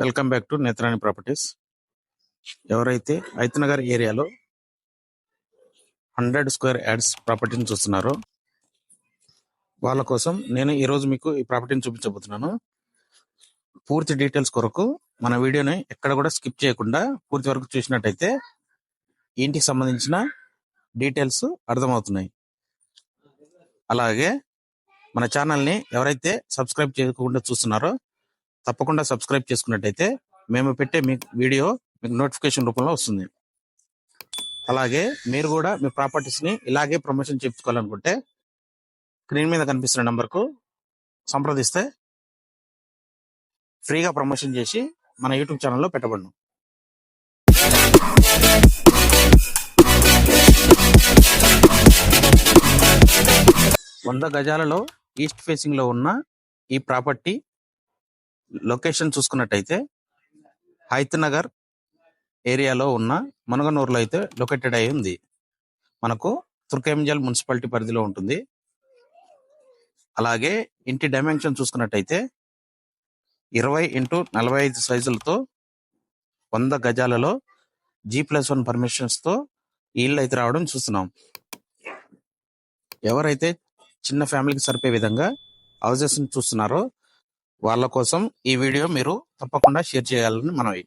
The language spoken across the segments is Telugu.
Welcome back to Netrani properties. ఎవరైతే ఐతనగర్ ఏరియాలో 100 స్క్వేర్ యార్డ్స్ ప్రాపర్టీని చూస్తున్నారో వాళ్ళ కోసం నేను ఈరోజు మీకు ఈ ప్రాపర్టీని చూపించబోతున్నాను. పూర్తి డీటెయిల్స్ కొరకు మన వీడియోని ఎక్కడ కూడా స్కిప్ చేయకుండా పూర్తి వరకు చూసినట్టయితే ఇంటికి సంబంధించిన డీటెయిల్స్ అర్థమవుతున్నాయి. అలాగే మన ఛానల్ని ఎవరైతే సబ్స్క్రైబ్ చేయకుండా చూస్తున్నారో తప్పకుండా సబ్స్క్రైబ్ చేసుకున్నట్టయితే మేము పెట్టే మీ వీడియో మీకు నోటిఫికేషన్ రూపంలో వస్తుంది. అలాగే మీరు కూడా మీ ప్రాపర్టీస్ని ఇలాగే ప్రమోషన్ చేసుకోవాలనుకుంటే స్క్రీన్ మీద కనిపిస్తున్న నంబర్కు సంప్రదిస్తే ఫ్రీగా ప్రమోషన్ చేసి మన యూట్యూబ్ ఛానల్లో పెట్టబడును. వంద గజాలలో ఈస్ట్ ఫేసింగ్ లో ఉన్న ఈ ప్రాపర్టీ లొకేషన్ చూసుకున్నట్టయితే హైతనగర్ ఏరియాలో ఉన్న మునగనూరులో అయితే లొకేటెడ్ అయి ఉంది. మనకు తుర్కేంజల్ మున్సిపాలిటీ పరిధిలో ఉంటుంది. అలాగే ఇంటి డైమెన్షన్ చూసుకున్నట్టయితే 20x45 సైజులతో 100 గజాలలో G+1 పర్మిషన్స్ తో ఇల్లు అయితే రావడం చూస్తున్నాం. ఎవరైతే చిన్న ఫ్యామిలీకి సరిపోయే విధంగా హౌసెస్ చూస్తున్నారో వాళ్ళ కోసం ఈ వీడియో మీరు తప్పకుండా షేర్ చేయాలని మనవి.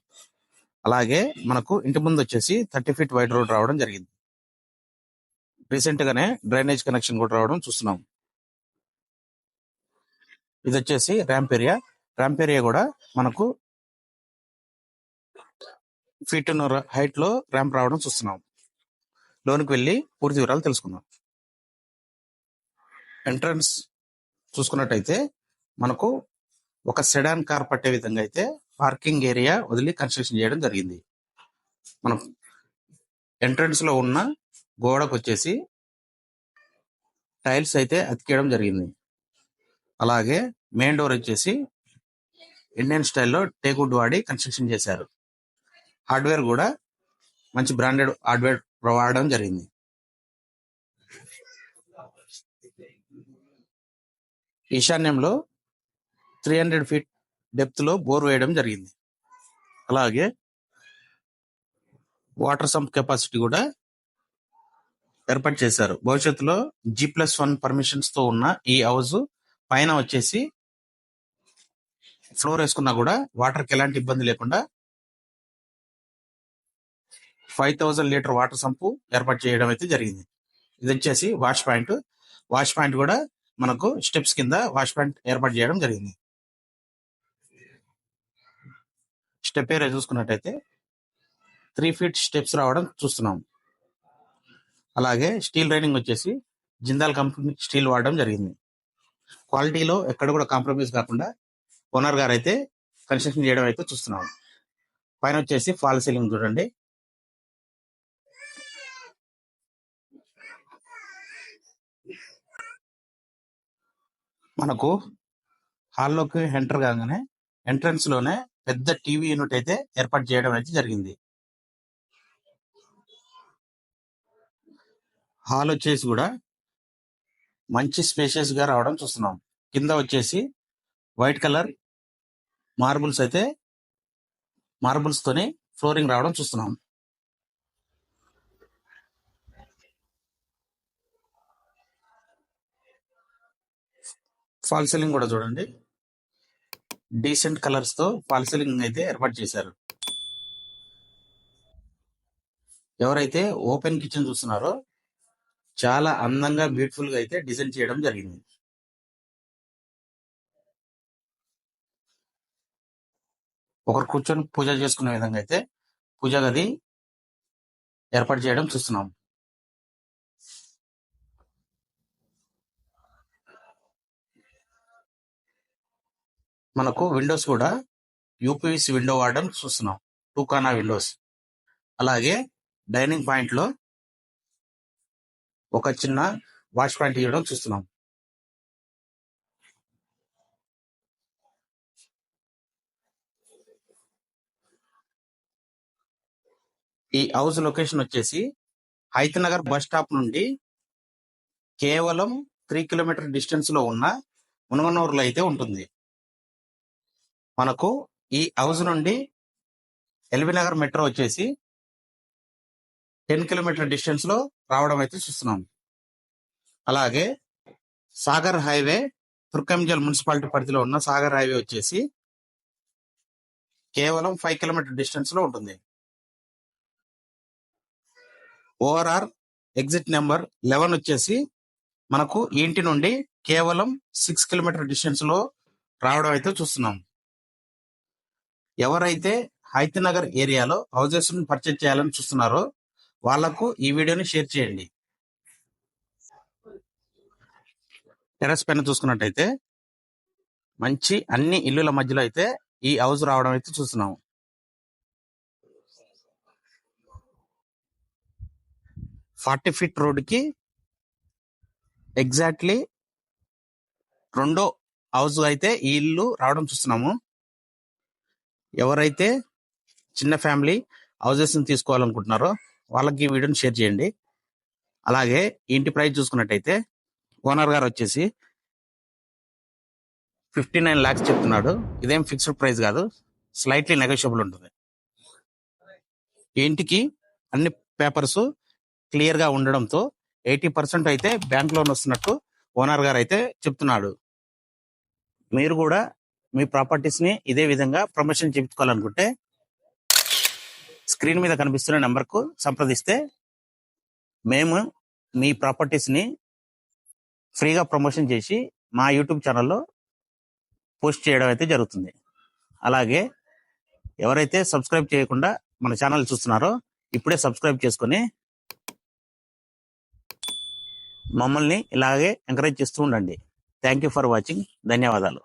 అలాగే మనకు ఇంటి ముందు వచ్చేసి 30 ఫీట్ వైడ్ రోడ్ రావడం జరిగింది. రీసెంట్ గానే డ్రైనేజ్ కనెక్షన్ కూడా రావడం చూస్తున్నాం. ఇది వచ్చేసి ర్యాంప్ ఏరియా. ర్యాంప్ ఏరియా కూడా మనకు ఫీట్ హైట్ లో ర్యాంప్ రావడం చూస్తున్నాం. లోనికి వెళ్ళి పూర్తి వివరాలు తెలుసుకుందాం. ఎంట్రన్స్ చూసుకున్నట్టయితే మనకు ఒక సెడాన్ కార్ పట్టే విధంగా అయితే పార్కింగ్ ఏరియా వదిలి కన్స్ట్రక్షన్ చేయడం జరిగింది. మనం ఎంట్రన్స్ లో ఉన్న గోడకు వచ్చేసి టైల్స్ అయితే అతికేయడం జరిగింది. అలాగే మెయిన్ డోర్ వచ్చేసి ఇండియన్ స్టైల్లో టేక్వుడ్ వాడి కన్స్ట్రక్షన్ చేశారు. హార్డ్వేర్ కూడా మంచి బ్రాండెడ్ హార్డ్వేర్ వాడడం జరిగింది. ఈశాన్యంలో 300 ఫీట్ డెప్త్ లో బోర్ వేయడం జరిగింది. అలాగే వాటర్ సంప్ కెపాసిటీ కూడా ఏర్పాటు చేశారు. భవిష్యత్తులో G+1 పర్మిషన్స్ తో ఉన్న ఈ హౌస్ పైన వచ్చేసి ఫ్లోర్ వేసుకున్నా కూడా వాటర్కి ఎలాంటి ఇబ్బంది లేకుండా 5000 లీటర్ వాటర్ సంపు ఏర్పాటు చేయడం అయితే జరిగింది. ఇది వచ్చేసి వాష్ పాయింట్. వాష్ పాయింట్ కూడా మనకు స్టెప్స్ కింద వాష్ పాయింట్ ఏర్పాటు చేయడం జరిగింది. స్టెప్ ఏరియా చూసుకున్నట్టయితే 3 ఫీట్ స్టెప్స్ రావడం చూస్తున్నాం. అలాగే స్టీల్ రైనింగ్ వచ్చేసి జిందాల్ కంపెనీ స్టీల్ వాడడం జరిగింది. క్వాలిటీలో ఎక్కడ కూడా కాంప్రమైజ్ కాకుండా ఓనర్ గారు అయితే కన్స్ట్రక్షన్ చేయడం అయితే చూస్తున్నాం. పైన వచ్చేసి ఫాల్ సీలింగ్ చూడండి. మనకు హాల్లోకి ఎంటర్ కాగానే ఎంట్రన్స్ లోనే పెద్ద టీవీ యూనిట్ అయితే ఏర్పాటు చేయడం అయితే జరిగింది. హాల్ వచ్చేసి కూడా మంచి స్పేషియస్ గా రావడం చూస్తున్నాం. కింద వచ్చేసి వైట్ కలర్ మార్బుల్స్ తోని ఫ్లోరింగ్ రావడం చూస్తున్నాం. ఫాల్ సీలింగ్ కూడా చూడండి. డీసెంట్ కలర్స్ తో ఫాల్ సీలింగ్ అయితే ఏర్పాటు చేశారు. ఎవరైతే ఓపెన్ కిచెన్ చూస్తున్నారో చాలా అందంగా బ్యూటిఫుల్ గా అయితే డిజైన్ చేయడం జరిగింది. ఒకరు కూర్చొని పూజ చేసుకునే విధంగా అయితే పూజ గది ఏర్పాటు చేయడం చూస్తున్నాం. మనకు విండోస్ కూడా యూపీవీసీ విండో వాడడం చూస్తున్నాం. 2 కార్నర్ విండోస్. అలాగే డైనింగ్ పాయింట్ లో ఒక చిన్న వాష్ పాయింట్ ఇవ్వడం చూస్తున్నాం. ఈ హౌస్ లొకేషన్ వచ్చేసి హైతనగర్ బస్ స్టాప్ నుండి కేవలం 3 కిలోమీటర్ డిస్టెన్స్ లో ఉన్న మునగనూరులో అయితే ఉంటుంది. మనకు ఈ హౌస్ నుండి ఎల్బీ నగర్ మెట్రో వచ్చేసి 10 కిలోమీటర్ డిస్టెన్స్ లో రావడం అయితే చూస్తున్నాం. అలాగే సాగర్ హైవే తుర్కంజల్ మున్సిపాలిటీ పరిధిలో ఉన్న సాగర్ హైవే వచ్చేసి కేవలం 5 కిలోమీటర్ డిస్టెన్స్ లో ఉంటుంది. ఓఆర్ఆర్ ఎగ్జిట్ నెంబర్ 11 వచ్చేసి మనకు ఇంటి నుండి కేవలం 6 కిలోమీటర్ డిస్టెన్స్ లో రావడం అయితే చూస్తున్నాం. ఎవరైతే హైతనగర్ ఏరియాలో హౌసెస్ పర్చేజ్ చేయాలని చూస్తున్నారో వాళ్లకు ఈ వీడియోని షేర్ చేయండి. టెర్రస్ పైన చూసుకున్నట్టయితే మంచి అన్ని ఇల్లుల మధ్యలో అయితే ఈ హౌస్ రావడం అయితే చూస్తున్నాం. 40 ఫీట్ రోడ్డుకి ఎగ్జాక్ట్లీ రెండో హౌస్ అయితే ఈ ఇల్లు రావడం చూస్తున్నాము. ఎవరైతే చిన్న ఫ్యామిలీ హౌసెస్ తీసుకోవాలనుకుంటున్నారో వాళ్ళకి ఈ వీడియోని షేర్ చేయండి. అలాగే ఇంటి ప్రైస్ చూసుకున్నట్టయితే ఓనర్ గారు వచ్చేసి 59 lakhs చెప్తున్నాడు. ఇదేం ఫిక్స్డ్ ప్రైస్ కాదు, స్లైట్లీ నెగోషియబుల్ ఉంటుంది. ఇంటికి అన్ని పేపర్స్ క్లియర్ గా ఉండడంతో 80% అయితే బ్యాంక్ లోన్ వస్తున్నట్టు ఓనర్ గారు అయితే చెప్తున్నాడు. మీరు కూడా మీ ప్రాపర్టీస్ ని ఇదే విధంగా ప్రమోషన్ చేయించుకోవాలనుకుంటే స్క్రీన్ మీద కనిపిస్తున్న నెంబర్ కు సంప్రదిస్తే మేము మీ ప్రాపర్టీస్ ని ఫ్రీగా ప్రమోషన్ చేసి మా యూట్యూబ్ ఛానల్లో పోస్ట్ చేయడం అయితే జరుగుతుంది. అలాగే ఎవరైతే సబ్స్క్రైబ్ చేయకుండా మన ఛానల్ చూస్తున్నారో ఇప్పుడే సబ్స్క్రైబ్ చేసుకొని మమ్మల్ని ఇలాగే ఎంకరేజ్ చేస్తూ ఉండండి. Thank you for watching. ధన్యవాదాలు.